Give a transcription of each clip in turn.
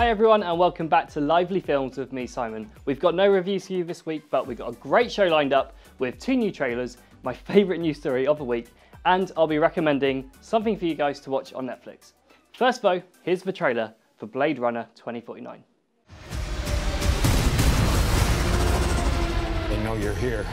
Hi everyone and welcome back to Lively Films with me, Simon. We've got no reviews for you this week, but we've got a great show lined up with 2 new trailers, my favourite news story of the week, and I'll be recommending something for you guys to watch on Netflix. First though, here's the trailer for Blade Runner 2049. They know you're here.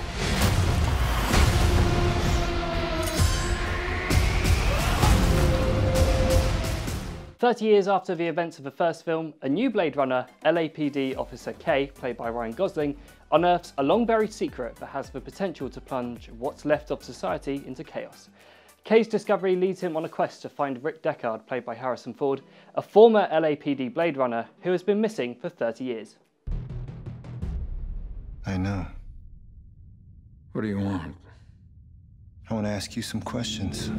"30 years after the events of the first film, a new Blade Runner, LAPD Officer K, played by Ryan Gosling, unearths a long-buried secret that has the potential to plunge what's left of society into chaos. K's discovery leads him on a quest to find Rick Deckard, played by Harrison Ford, a former LAPD Blade Runner who has been missing for 30 years. I know. What do you want? I want to ask you some questions.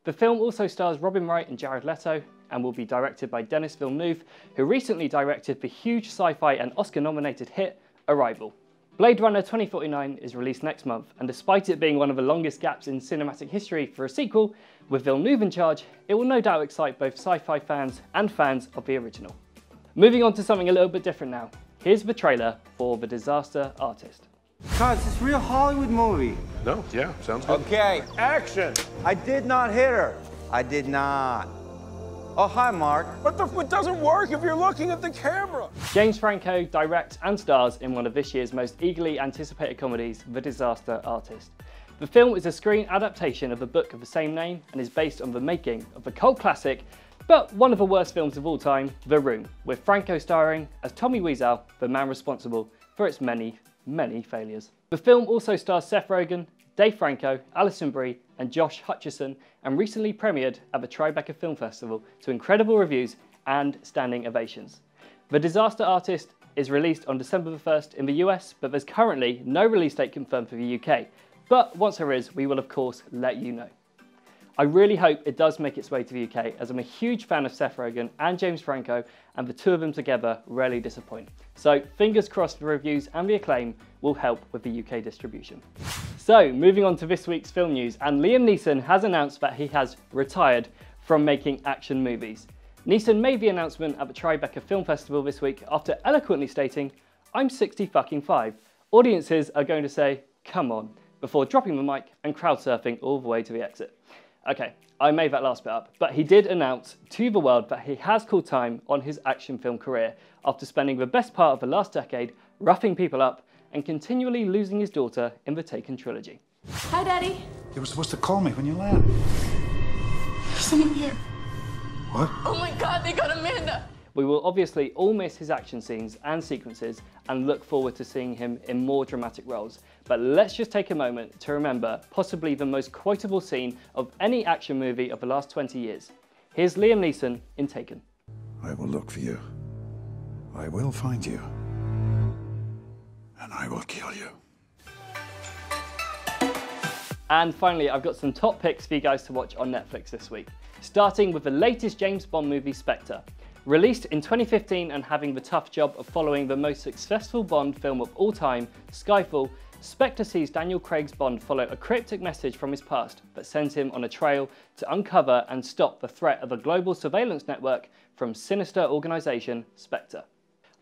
The film also stars Robin Wright and Jared Leto and will be directed by Denis Villeneuve, who recently directed the huge sci-fi and Oscar-nominated hit Arrival. Blade Runner 2049 is released next month, and despite it being one of the longest gaps in cinematic history for a sequel, with Villeneuve in charge, it will no doubt excite both sci-fi fans and fans of the original. Moving on to something a little bit different now. Here's the trailer for The Disaster Artist. God, it's this real Hollywood movie. No, yeah, sounds good. Okay, Action! I did not hit her. I did not. Oh, hi, Mark. But it doesn't work if you're looking at the camera. James Franco directs and stars in one of this year's most eagerly anticipated comedies, The Disaster Artist. The film is a screen adaptation of the book of the same name and is based on the making of the cult classic, but one of the worst films of all time, The Room, with Franco starring as Tommy Wiseau, the man responsible for its many failures. The film also stars Seth Rogen, Dave Franco, Alison Brie and Josh Hutcherson, and recently premiered at the Tribeca Film Festival to incredible reviews and standing ovations. The Disaster Artist is released on December the 1st in the US, but there's currently no release date confirmed for the UK. But once there is, we will of course let you know. I really hope it does make its way to the UK, as I'm a huge fan of Seth Rogen and James Franco, and the two of them together rarely disappoint. So fingers crossed the reviews and the acclaim will help with the UK distribution. So moving on to this week's film news, and Liam Neeson has announced that he has retired from making action movies. Neeson made the announcement at the Tribeca Film Festival this week after eloquently stating, "I'm 65. Audiences are going to say, 'Come on,' before dropping the mic and crowd surfing all the way to the exit." Okay, I made that last bit up, but he did announce to the world that he has called time on his action film career after spending the best part of the last decade roughing people up and continually losing his daughter in the Taken trilogy. Hi, Daddy. You were supposed to call me when you land. There's someone here. What? Oh my God, they got Amanda. We will obviously all miss his action scenes and sequences and look forward to seeing him in more dramatic roles. But let's just take a moment to remember possibly the most quotable scene of any action movie of the last 20 years. Here's Liam Neeson in Taken. I will look for you. I will find you. And I will kill you. And finally, I've got some top picks for you guys to watch on Netflix this week. Starting with the latest James Bond movie, Spectre. Released in 2015 and having the tough job of following the most successful Bond film of all time, Skyfall, Spectre sees Daniel Craig's Bond follow a cryptic message from his past that sends him on a trail to uncover and stop the threat of a global surveillance network from sinister organisation Spectre.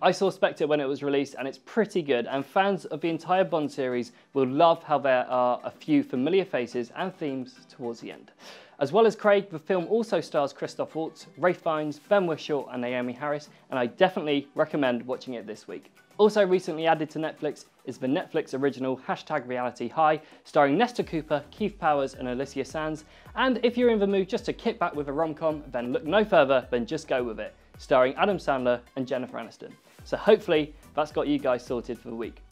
I saw Spectre when it was released and it's pretty good, and fans of the entire Bond series will love how there are a few familiar faces and themes towards the end. As well as Craig, the film also stars Christoph Waltz, Ralph Fiennes, Ben Whishaw and Naomi Harris, and I definitely recommend watching it this week. Also recently added to Netflix is the Netflix original #Reality High, starring Nestor Cooper, Keith Powers and Alicia Sands, and if you're in the mood just to kick back with a rom-com, then look no further than Just Go With It, starring Adam Sandler and Jennifer Aniston. So hopefully that's got you guys sorted for the week.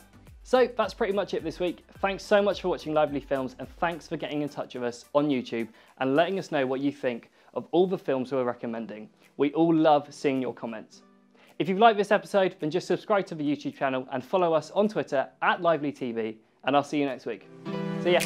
So that's pretty much it this week. Thanks so much for watching Lively Films, and thanks for getting in touch with us on YouTube and letting us know what you think of all the films we're recommending. We all love seeing your comments. If you've liked this episode, then just subscribe to the YouTube channel and follow us on Twitter @LivelyTV, and I'll see you next week. See ya.